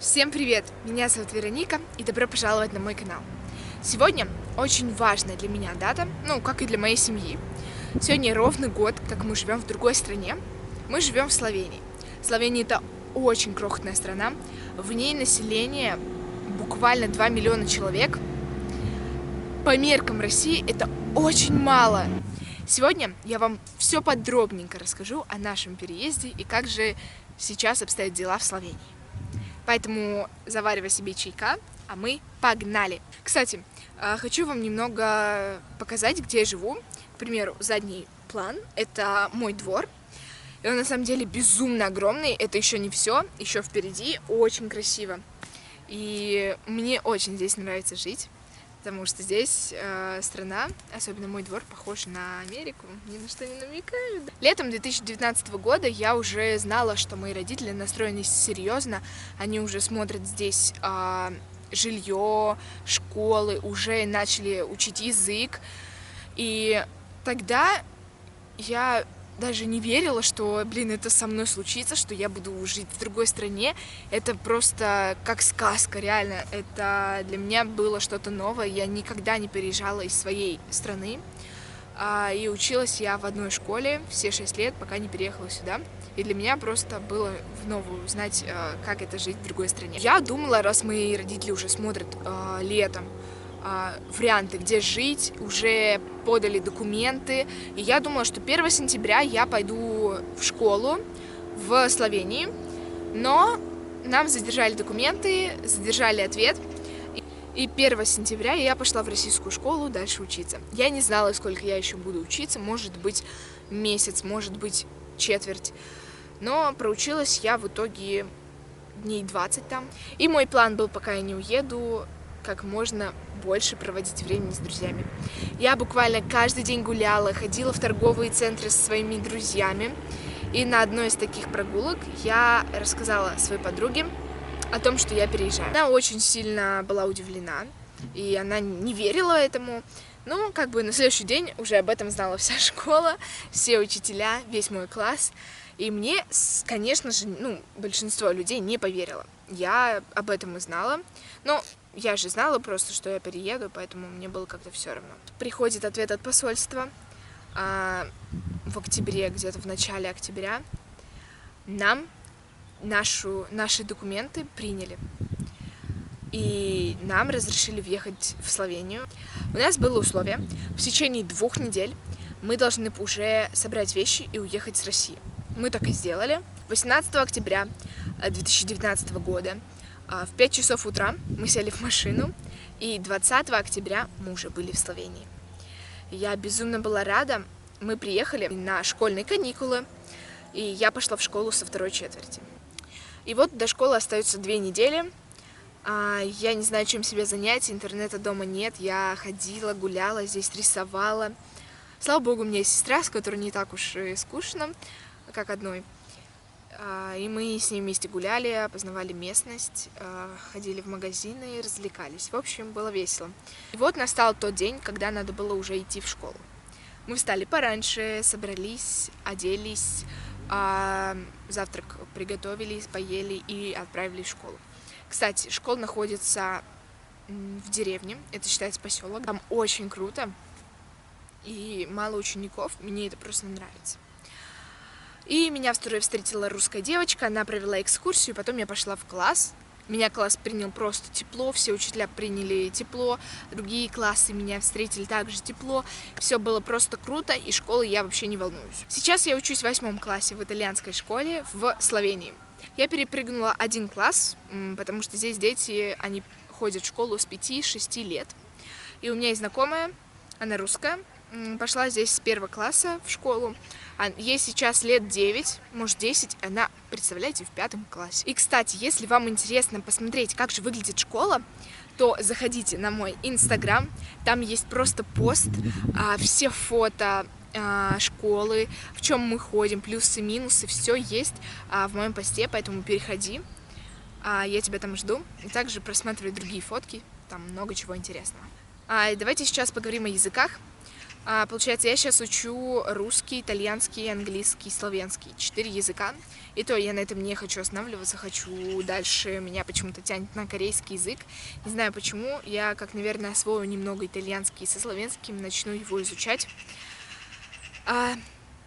Всем привет! Меня зовут Вероника и добро пожаловать на мой канал. Сегодня очень важная для меня дата, как и для моей семьи. Сегодня ровно год, как мы живем в другой стране. Мы живем в Словении. Словения — это очень крохотная страна. В ней население буквально 2 миллиона человек. По меркам России это очень мало. Сегодня я вам все подробненько расскажу о нашем переезде и как же сейчас обстоят дела в Словении. Поэтому заваривай себе чайка, а мы погнали! Кстати, хочу вам немного показать, где я живу. К примеру, задний план — это мой двор. И он на самом деле безумно огромный. Это еще не все, еще впереди очень красиво. И мне очень здесь нравится жить, потому что здесь страна, особенно мой двор, похож на Америку, ни на что не намекаю. Летом 2019 года я уже знала, что мои родители настроены серьезно, они уже смотрят здесь жилье, школы, уже начали учить язык. И тогда я даже не верила, что, это со мной случится, что я буду жить в другой стране. Это просто как сказка, реально. Это для меня было что-то новое. Я никогда не переезжала из своей страны. И училась я в одной школе все 6 лет, пока не переехала сюда. И для меня просто было вновь узнать, как это жить в другой стране. Я думала, раз мои родители уже смотрят летом варианты, где жить, уже подали документы. И я думала, что 1 сентября я пойду в школу в Словении. Но нам задержали документы, задержали ответ. И 1 сентября я пошла в российскую школу дальше учиться. Я не знала, сколько я еще буду учиться. Может быть, месяц, может быть, четверть. Но проучилась я в итоге дней 20 там. И мой план был, пока я не уеду, как можно больше проводить времени с друзьями. Я буквально каждый день гуляла, ходила в торговые центры со своими друзьями. И на одной из таких прогулок я рассказала своей подруге о том, что я переезжаю. Она очень сильно была удивлена, и она не верила этому. Но на следующий день уже об этом знала вся школа, все учителя, весь мой класс. И мне, конечно же, большинство людей не поверило. Я об этом и знала, но я же знала просто, что я перееду, поэтому мне было как-то все равно. Приходит ответ от посольства в октябре, где-то в начале октября. Нам наши документы приняли, и нам разрешили въехать в Словению. У нас было условие: в течение 2 недель мы должны уже собрать вещи и уехать с России. Мы так и сделали. 18 октября 2019 года в 5 часов утра мы сели в машину, и 20 октября мы уже были в Словении. Я безумно была рада. Мы приехали на школьные каникулы, и я пошла в школу со 2 четверти. И вот до школы остаются 2 недели. Я не знаю, чем себя занять, интернета дома нет. Я ходила, гуляла, здесь рисовала. Слава богу, у меня есть сестра, с которой не так уж и скучно, как одной. И мы с ней вместе гуляли, познавали местность, ходили в магазины, развлекались. В общем, было весело. И вот настал тот день, когда надо было уже идти в школу. Мы встали пораньше, собрались, оделись, завтрак приготовили, поели и отправились в школу. Кстати, школа находится в деревне, это считается поселок. Там очень круто и мало учеников, мне это просто нравится. И меня встретила русская девочка, она провела экскурсию, потом я пошла в класс. Меня класс принял просто тепло, все учителя приняли тепло, другие классы меня встретили также тепло. Все было просто круто, и школы я вообще не волнуюсь. Сейчас я учусь в 8 классе в итальянской школе в Словении. Я перепрыгнула 1 класс, потому что здесь дети, они ходят в школу с 5-6 лет. И у меня есть знакомая, она русская, пошла здесь с 1 класса в школу. Ей сейчас лет 9, может 10, она, представляете, в 5 классе. И, кстати, если вам интересно посмотреть, как же выглядит школа, то заходите на мой инстаграм, там есть просто пост, все фото школы, в чем мы ходим, плюсы, минусы, все есть в моем посте, поэтому переходи, я тебя там жду. И также просматривай другие фотки, там много чего интересного. И давайте сейчас поговорим о языках. Получается, я сейчас учу русский, итальянский, английский, славянский. 4 языка. И то я на этом не хочу останавливаться, хочу дальше. Меня почему-то тянет на корейский язык. Не знаю почему. Я, как, наверное, освою немного итальянский со славянским, начну его изучать.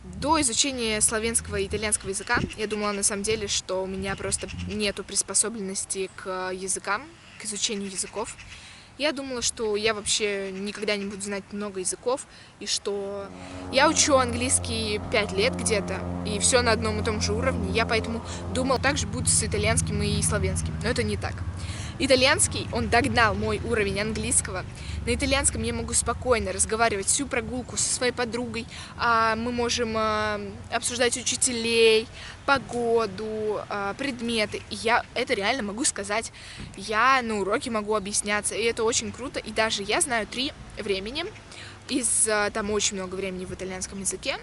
До изучения славянского и итальянского языка я думала на самом деле, что у меня просто нету приспособленности к языкам, к изучению языков. Я думала, что я вообще никогда не буду знать много языков, и что я учу английский 5 лет где-то, и все на одном и том же уровне. Я поэтому думала, так же будет с итальянским и славянским, но это не так. Итальянский, он догнал мой уровень английского. На итальянском я могу спокойно разговаривать всю прогулку со своей подругой. Мы можем обсуждать учителей, погоду, предметы. И я это реально могу сказать. Я на уроке могу объясняться, и это очень круто. И даже я знаю 3 времени. Там очень много времени в итальянском языке.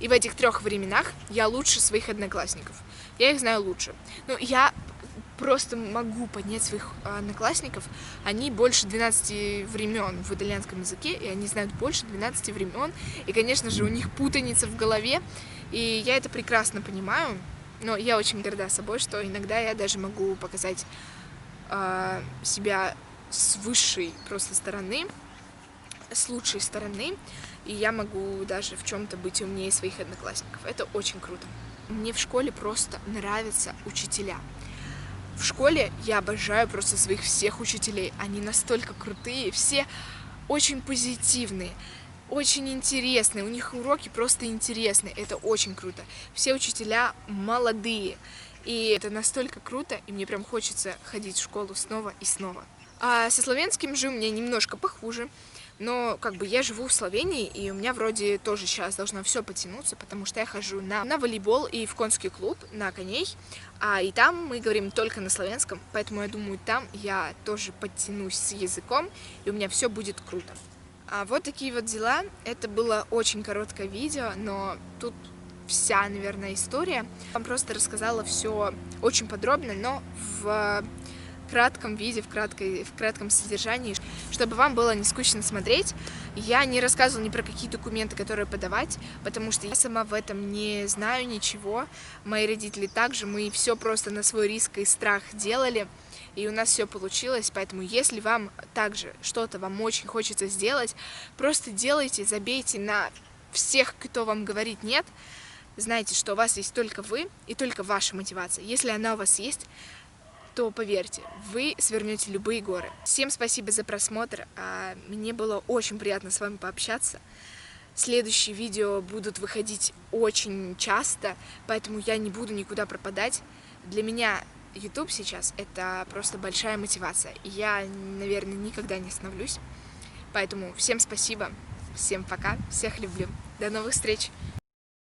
И в этих 3 временах я лучше своих одноклассников. Я их знаю лучше. Ну, я просто могу поднять своих одноклассников. Они больше 12 времен в итальянском языке, и они знают больше 12 времен. И, конечно же, у них путаница в голове. И я это прекрасно понимаю. Но я очень горда собой, что иногда я даже могу показать себя с высшей просто стороны, с лучшей стороны. И я могу даже в чем-то быть умнее своих одноклассников. Это очень круто. Мне в школе просто нравятся учителя. В школе я обожаю просто своих всех учителей. Они настолько крутые, все очень позитивные, очень интересные. У них уроки просто интересные. Это очень круто. Все учителя молодые. И это настолько круто, и мне прям хочется ходить в школу снова и снова. Со славянским же у меня немножко похуже. Но как бы я живу в Словении, и у меня вроде тоже сейчас должно все потянуться, потому что я хожу на волейбол и в конский клуб, на коней, и там мы говорим только на славянском, поэтому я думаю, там я тоже подтянусь с языком, и у меня все будет круто. Вот такие вот дела. Это было очень короткое видео, но тут вся, наверное, история. Я вам просто рассказала все очень подробно, но в кратком виде, в кратком содержании, чтобы вам было не скучно смотреть. Я не рассказывала ни про какие документы, которые подавать, потому что я сама в этом не знаю ничего. Мои родители также, мы все просто на свой риск и страх делали, и у нас все получилось. Поэтому если вам также что-то вам очень хочется сделать, просто делайте, забейте на всех, кто вам говорит нет. Знайте, что у вас есть только вы и только ваша мотивация. Если она у вас есть, то поверьте, вы свернете любые горы. Всем спасибо за просмотр. Мне было очень приятно с вами пообщаться. Следующие видео будут выходить очень часто, поэтому я не буду никуда пропадать. Для меня YouTube сейчас это просто большая мотивация. И я, наверное, никогда не остановлюсь. Поэтому всем спасибо, всем пока, всех люблю. До новых встреч!